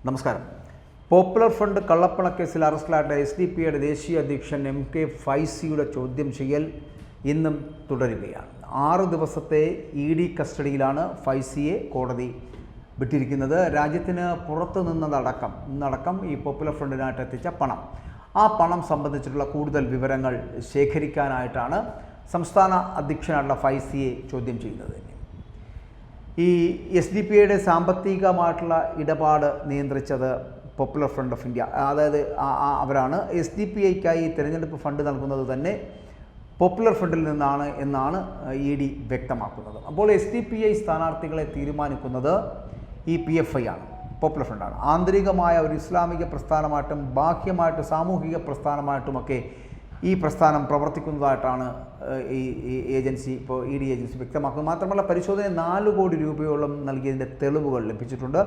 നമസ്കാരം. Popular front കള്ളപ്പണക്കേസിൽ അറസ്റ്റിലായ SDP ദേശീയ അധ്യക്ഷൻ MK ഫൈസിയുടെ ചോദ്യം ചെയ്യൽ ഇന്നും തുടരുകയാണ്. 6 ദിവസത്തെ ED കസ്റ്റഡിയിലാണ് ഫൈസിയെ കോടതി വിട്ടിരിക്കുന്നത്. രാജ്യത്തിന് പുറത്തു നിന്നടക്കം ഈ പോപ്പുലർ ഫ്രണ്ടിനായിട്ട് എത്തിച്ച പണം, ആ പണം സംബന്ധിച്ചിട്ടുള്ള കൂടുതൽ വിവരങ്ങൾ ശേഖരിക്കാനായിട്ടാണ് സംസ്ഥാന അധ്യക്ഷനായിട്ടുള്ള ഫൈസിയെ ചോദ്യം ചെയ്യുന്നത്. ഈ SDP സാമ്പത്തികമായിട്ടുള്ള ഇടപാട് നിയന്ത്രിച്ചത് പോപ്പുലർ ഫ്രണ്ട് ഓഫ് ഇന്ത്യ, അതായത് അവരാണ്. SDP തിരഞ്ഞെടുപ്പ് ഫണ്ട് നൽകുന്നത് തന്നെ പോപ്പുലർ ഫ്രണ്ടിൽ നിന്നാണ് എന്നാണ് ED വ്യക്തമാക്കുന്നത്. അപ്പോൾ SDP സ്ഥാനാർത്ഥികളെ തീരുമാനിക്കുന്നത് ഈ PFI ആണ്, പോപ്പുലർ ഫ്രണ്ടാണ്. ആന്തരികമായ ഒരു ഇസ്ലാമിക പ്രസ്ഥാനമായിട്ടും ബാഹ്യമായിട്ട് സാമൂഹിക പ്രസ്ഥാനമായിട്ടുമൊക്കെ ഈ പ്രസ്ഥാനം പ്രവർത്തിക്കുന്നതായിട്ടാണ് ഈ ഏജൻസി, ഇപ്പോൾ ED ഏജൻസി വ്യക്തമാക്കുന്നത്. മാത്രമല്ല, പരിശോധന 4 കോടി രൂപയോളം നൽകിയതിൻ്റെ തെളിവുകൾ ലഭിച്ചിട്ടുണ്ട്.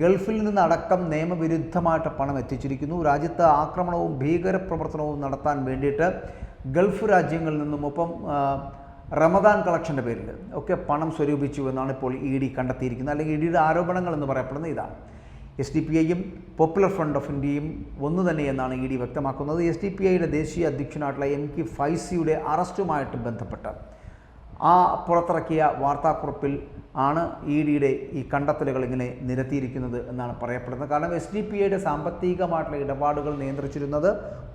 ഗൾഫിൽ നിന്നടക്കം നിയമവിരുദ്ധമായിട്ട് പണം എത്തിച്ചിരിക്കുന്നു. രാജ്യത്ത് ആക്രമണവും ഭീകരപ്രവർത്തനവും നടത്താൻ വേണ്ടിയിട്ട് ഗൾഫ് രാജ്യങ്ങളിൽ നിന്നും ഒപ്പം റമദാൻ കളക്ഷൻ്റെ പേരിൽ ഒക്കെ പണം സ്വരൂപിച്ചു എന്നാണ് ഇപ്പോൾ ED കണ്ടെത്തിയിരിക്കുന്നത്. അല്ലെങ്കിൽ EDയുടെ ആരോപണങ്ങൾ എന്ന് പറയപ്പെടുന്നത് ഇതാണ്. SDP പോപ്പുലർ ഫ്രണ്ട് ഓഫ് ഇന്ത്യയും ഒന്നു തന്നെയെന്നാണ് ED വ്യക്തമാക്കുന്നത്. SDP ദേശീയ അധ്യക്ഷനായിട്ടുള്ള MK ഫൈസിയുടെ അറസ്റ്റുമായിട്ട് ബന്ധപ്പെട്ട് പുറത്തിറക്കിയ വാർത്താക്കുറിപ്പിൽ ആണ് EDയുടെ ഈ കണ്ടെത്തലുകൾ ഇങ്ങനെ നിരത്തിയിരിക്കുന്നത് എന്നാണ് പറയപ്പെടുന്നത്. കാരണം SDP സാമ്പത്തികമായിട്ടുള്ള ഇടപാടുകൾ നിയന്ത്രിച്ചിരുന്നത്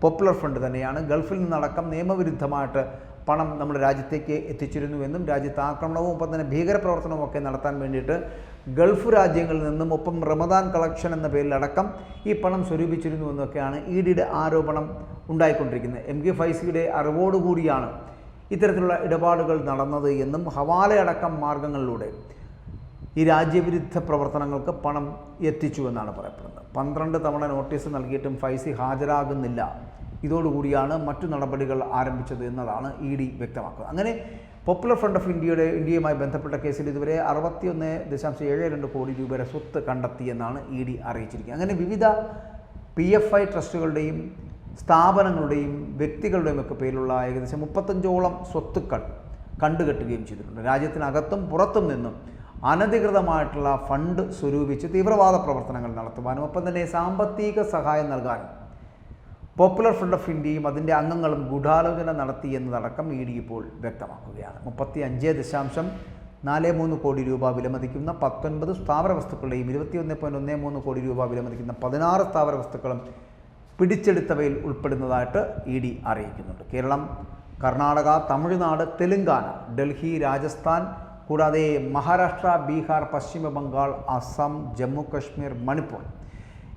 പോപ്പുലർ ഫ്രണ്ട് തന്നെയാണ്. ഗൾഫിൽ നിന്നടക്കം നിയമവിരുദ്ധമായിട്ട് പണം നമ്മുടെ രാജ്യത്തേക്ക് എത്തിച്ചിരുന്നുവെന്നും രാജ്യത്ത് ആക്രമണവും ഒപ്പം തന്നെ ഭീകരപ്രവർത്തനവും ഒക്കെ നടത്താൻ വേണ്ടിയിട്ട് ഗൾഫ് രാജ്യങ്ങളിൽ നിന്നും ഒപ്പം റമദാൻ കളക്ഷൻ എന്ന പേരിലടക്കം ഈ പണം സ്വരൂപിച്ചിരുന്നുവെന്നൊക്കെയാണ് EDയുടെ ആരോപണം ഉണ്ടായിക്കൊണ്ടിരിക്കുന്നത്. MK ഫൈസിയുടെ അറിവോടുകൂടിയാണ് ഇത്തരത്തിലുള്ള ഇടപാടുകൾ നടന്നത് എന്നും ഹവാലയടക്കം മാർഗങ്ങളിലൂടെ ഈ രാജ്യവിരുദ്ധ പ്രവർത്തനങ്ങൾക്ക് പണം എത്തിച്ചു എന്നാണ് പറയപ്പെടുന്നത്. 12 തവണ നോട്ടീസ് നൽകിയിട്ടും ഫൈസി ഹാജരാകുന്നില്ല. ഇതോടുകൂടിയാണ് മറ്റു നടപടികൾ ആരംഭിച്ചത് എന്നതാണ് ED വ്യക്തമാക്കുന്നത്. അങ്ങനെ പോപ്പുലർ ഫ്രണ്ട് ഓഫ് ഇന്ത്യയുമായി ബന്ധപ്പെട്ട കേസിൽ ഇതുവരെ 61.72 കോടി രൂപയുടെ സ്വത്ത് കണ്ടെത്തിയെന്നാണ് ED അറിയിച്ചിരിക്കുന്നത്. അങ്ങനെ വിവിധ PFI ട്രസ്റ്റുകളുടെയും സ്ഥാപനങ്ങളുടെയും വ്യക്തികളുടെയും ഒക്കെ പേരിലുള്ള ഏകദേശം 35ഓളം സ്വത്തുക്കൾ കണ്ടുകെട്ടുകയും ചെയ്തിട്ടുണ്ട്. രാജ്യത്തിനകത്തും പുറത്തും നിന്നും അനധികൃതമായിട്ടുള്ള ഫണ്ട് സ്വരൂപിച്ച് തീവ്രവാദ പ്രവർത്തനങ്ങൾ നടത്തുവാനും ഒപ്പം തന്നെ സാമ്പത്തിക സഹായം നൽകാനും പോപ്പുലർ ഫ്രണ്ട് ഓഫ് ഇന്ത്യയും അതിൻ്റെ അംഗങ്ങളും ഗൂഢാലോചന നടത്തി എന്നതടക്കം ED ഇപ്പോൾ വ്യക്തമാക്കുകയാണ്. 35.43 കോടി രൂപ വിലമതിക്കുന്ന 19 സ്ഥാവര വസ്തുക്കളുടെയും 21.13 കോടി രൂപ വിലമതിക്കുന്ന 16 സ്ഥാവര വസ്തുക്കളും പിടിച്ചെടുത്തവയിൽ ഉൾപ്പെടുന്നതായിട്ട് ED അറിയിക്കുന്നുണ്ട്. കേരളം, കർണാടക, തമിഴ്നാട്, തെലുങ്കാന, ഡൽഹി, രാജസ്ഥാൻ കൂടാതെ മഹാരാഷ്ട്ര, ബീഹാർ, പശ്ചിമ ബംഗാൾ, അസം, ജമ്മു കശ്മീർ, മണിപ്പൂർ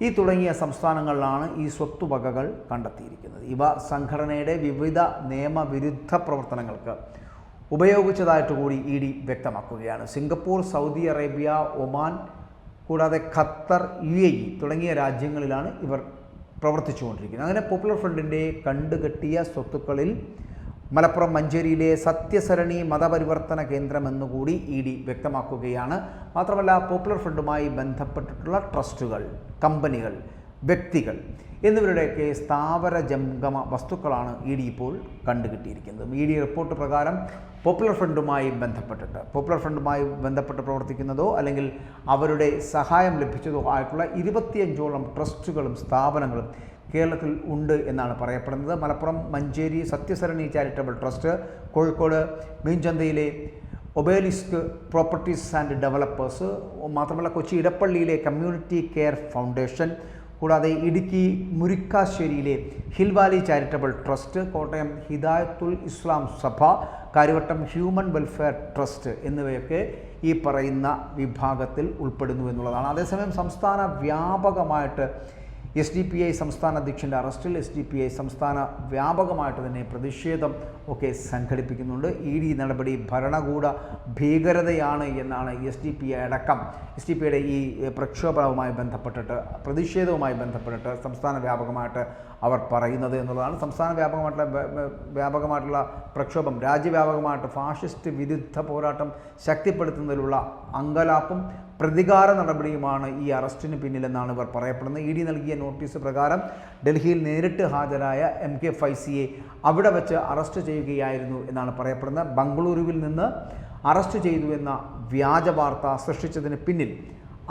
ഈ തുടങ്ങിയ സംസ്ഥാനങ്ങളിലാണ് ഈ സ്വത്തുവകകൾ കണ്ടെത്തിയിരിക്കുന്നത്. ഇവ സംഘടനയുടെ വിവിധ നിയമവിരുദ്ധ പ്രവർത്തനങ്ങൾക്ക് ഉപയോഗിച്ചതായിട്ട് കൂടി ED വ്യക്തമാക്കുകയാണ്. സിംഗപ്പൂർ, സൗദി അറേബ്യ, ഒമാൻ കൂടാതെ ഖത്തർ, UAE തുടങ്ങിയ രാജ്യങ്ങളിലാണ് ഇവർ പ്രവർത്തിച്ചുകൊണ്ടിരിക്കുന്നത്. അങ്ങനെ പോപ്പുലർ ഫ്രണ്ടിൻ്റെ കണ്ടുകെട്ടിയ സ്വത്തുക്കളിൽ മലപ്പുറം മഞ്ചേരിയിലെ സത്യസരണി മതപരിവർത്തന കേന്ദ്രം എന്നുകൂടി ED വ്യക്തമാക്കുകയാണ്. മാത്രമല്ല, പോപ്പുലർ ഫ്രണ്ടുമായി ബന്ധപ്പെട്ടിട്ടുള്ള ട്രസ്റ്റുകൾ, കമ്പനികൾ, വ്യക്തികൾ എന്നിവരുടെയൊക്കെ സ്ഥാവര ജംഗമ വസ്തുക്കളാണ് ED ഇപ്പോൾ കണ്ടുകിട്ടിയിരിക്കുന്നത്. ED റിപ്പോർട്ട് പ്രകാരം പോപ്പുലർ ഫ്രണ്ടുമായി ബന്ധപ്പെട്ട് പ്രവർത്തിക്കുന്നതോ അല്ലെങ്കിൽ അവരുടെ സഹായം ലഭിച്ചതോ ആയിട്ടുള്ള 25ഓളം ട്രസ്റ്റുകളും സ്ഥാപനങ്ങളും കേരളത്തിൽ ഉണ്ട് എന്നാണ് പറയപ്പെടുന്നത്. മലപ്പുറം മഞ്ചേരി സത്യസരണി ചാരിറ്റബിൾ ട്രസ്റ്റ്, കോഴിക്കോട് മീൻചന്തയിലെ ഒബേലിസ്ക് പ്രോപ്പർട്ടീസ് ആൻഡ് ഡെവലപ്പേഴ്സ്, മാത്രമല്ല കൊച്ചി ഇടപ്പള്ളിയിലെ കമ്മ്യൂണിറ്റി കെയർ ഫൗണ്ടേഷൻ, കൂടാതെ ഇടുക്കി മുരിക്കാശ്ശേരിയിലെ hill valley charitable trust, Kottayam Hidayathul Islam Sabha, Karyavattom human welfare trust എന്നിവയൊക്കെ ഈ പറയുന്ന വിഭാഗത്തിൽ ഉൾപ്പെടുന്നു എന്നുള്ളതാണ്. അതേസമയം സംസ്ഥാന വ്യാപകമായിട്ട് SDP സംസ്ഥാന അധ്യക്ഷൻ്റെ അറസ്റ്റിൽ SDP സംസ്ഥാന വ്യാപകമായിട്ട് തന്നെ പ്രതിഷേധം ഒക്കെ സംഘടിപ്പിക്കുന്നുണ്ട്. ED നടപടി ഭരണകൂട ഭീകരതയാണ് എന്നാണ് SDP ഈ പ്രക്ഷോഭവുമായി ബന്ധപ്പെട്ടിട്ട് പ്രതിഷേധവുമായി ബന്ധപ്പെട്ടിട്ട് സംസ്ഥാന വ്യാപകമായിട്ട് അവർ പറയുന്നത് എന്നുള്ളതാണ്. സംസ്ഥാന വ്യാപകമായിട്ടുള്ള പ്രക്ഷോഭം രാജ്യവ്യാപകമായിട്ട് ഫാഷിസ്റ്റ് വിരുദ്ധ പോരാട്ടം ശക്തിപ്പെടുത്തുന്നതിലുള്ള അങ്കലാപ്പും പ്രതികാര നടപടിയുമാണ് ഈ അറസ്റ്റിന് പിന്നിലെന്നാണ് ഇവർ പറയപ്പെടുന്നത്. ED നൽകിയ നോട്ടീസ് പ്രകാരം ഡൽഹിയിൽ നേരിട്ട് ഹാജരായ MK ഫൈസിയെ അവിടെ വെച്ച് അറസ്റ്റ് ചെയ്യുകയായിരുന്നു എന്നാണ് പറയപ്പെടുന്നത്. ബംഗളൂരുവിൽ നിന്ന് അറസ്റ്റ് ചെയ്തു എന്ന വ്യാജ വാർത്ത സൃഷ്ടിച്ചതിന് പിന്നിൽ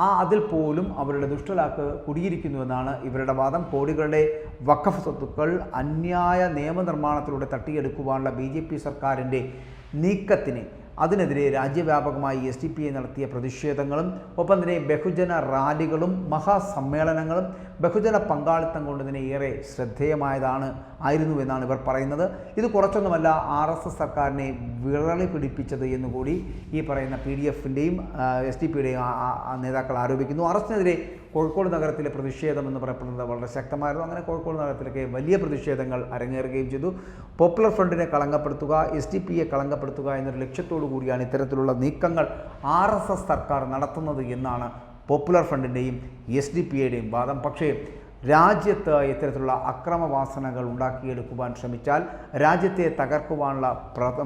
അതിൽ പോലും അവരുടെ ദുഷ്ടലാക്ക് കുടിയിരിക്കുന്നുവെന്നാണ് ഇവരുടെ വാദം. കോടികളുടെ വഖഫ് സ്വത്തുക്കൾ അന്യായ നിയമനിർമ്മാണത്തിലൂടെ തട്ടിയെടുക്കുവാനുള്ള BJP സർക്കാരിൻ്റെ നീക്കത്തിന് അതിനെതിരെ രാജ്യവ്യാപകമായി SDPI നടത്തിയ പ്രതിഷേധങ്ങളും ഒപ്പം തന്നെ ബഹുജന റാലികളും മഹാസമ്മേളനങ്ങളും ബഹുജന പങ്കാളിത്തം കൊണ്ട് തന്നെ ഏറെ ആയിരുന്നുവെന്നാണ് ഇവർ പറയുന്നത്. ഇത് കുറച്ചൊന്നുമല്ല RSS സർക്കാരിനെ വിറളി പിടിപ്പിച്ചത് എന്നുകൂടി ഈ പറയുന്ന PDFിൻ്റെയും SDPIയുടെയും നേതാക്കൾ ആരോപിക്കുന്നു. അറസ്റ്റിനെതിരെ കോഴിക്കോട് നഗരത്തിലെ പ്രതിഷേധം എന്ന് പറയപ്പെടുന്നത് വളരെ ശക്തമായിരുന്നു. അങ്ങനെ കോഴിക്കോട് നഗരത്തിലൊക്കെ വലിയ പ്രതിഷേധങ്ങൾ അരങ്ങേറുകയും ചെയ്തു. പോപ്പുലർ ഫ്രണ്ടിനെ കളങ്കപ്പെടുത്തുക, SDPIയെ കളങ്കപ്പെടുത്തുക എന്നൊരു ലക്ഷ്യത്തോടു കൂടിയാണ് ഇത്തരത്തിലുള്ള നീക്കങ്ങൾ RSS സർക്കാർ നടത്തുന്നത് എന്നാണ് പോപ്പുലർ ഫ്രണ്ടിൻ്റെയും SDPIയുടെയും വാദം. പക്ഷേ രാജ്യത്ത് ഇത്തരത്തിലുള്ള അക്രമവാസനകൾ ഉണ്ടാക്കിയെടുക്കുവാൻ ശ്രമിച്ചാൽ, രാജ്യത്തെ തകർക്കുവാനുള്ള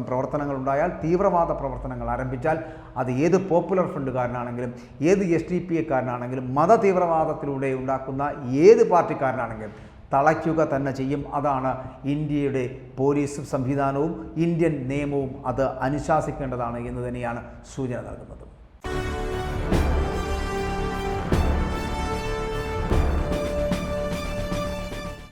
പ്രവർത്തനങ്ങൾ ഉണ്ടായാൽ, തീവ്രവാദ പ്രവർത്തനങ്ങൾ ആരംഭിച്ചാൽ, അത് ഏത് പോപ്പുലർ ഫ്രണ്ടുകാരനാണെങ്കിലും ഏത് SDPIക്കാരനാണെങ്കിലും മത തീവ്രവാദത്തിലൂടെ ഉണ്ടാക്കുന്ന ഏത് പാർട്ടിക്കാരനാണെങ്കിലും തളയ്ക്കുക തന്നെ ചെയ്യും. അതാണ് ഇന്ത്യയുടെ പോലീസ് സംവിധാനവും ഇന്ത്യൻ നിയമവും അത് അനുശാസിക്കേണ്ടതാണ് എന്ന് തന്നെയാണ് സൂചന നൽകുന്നത്.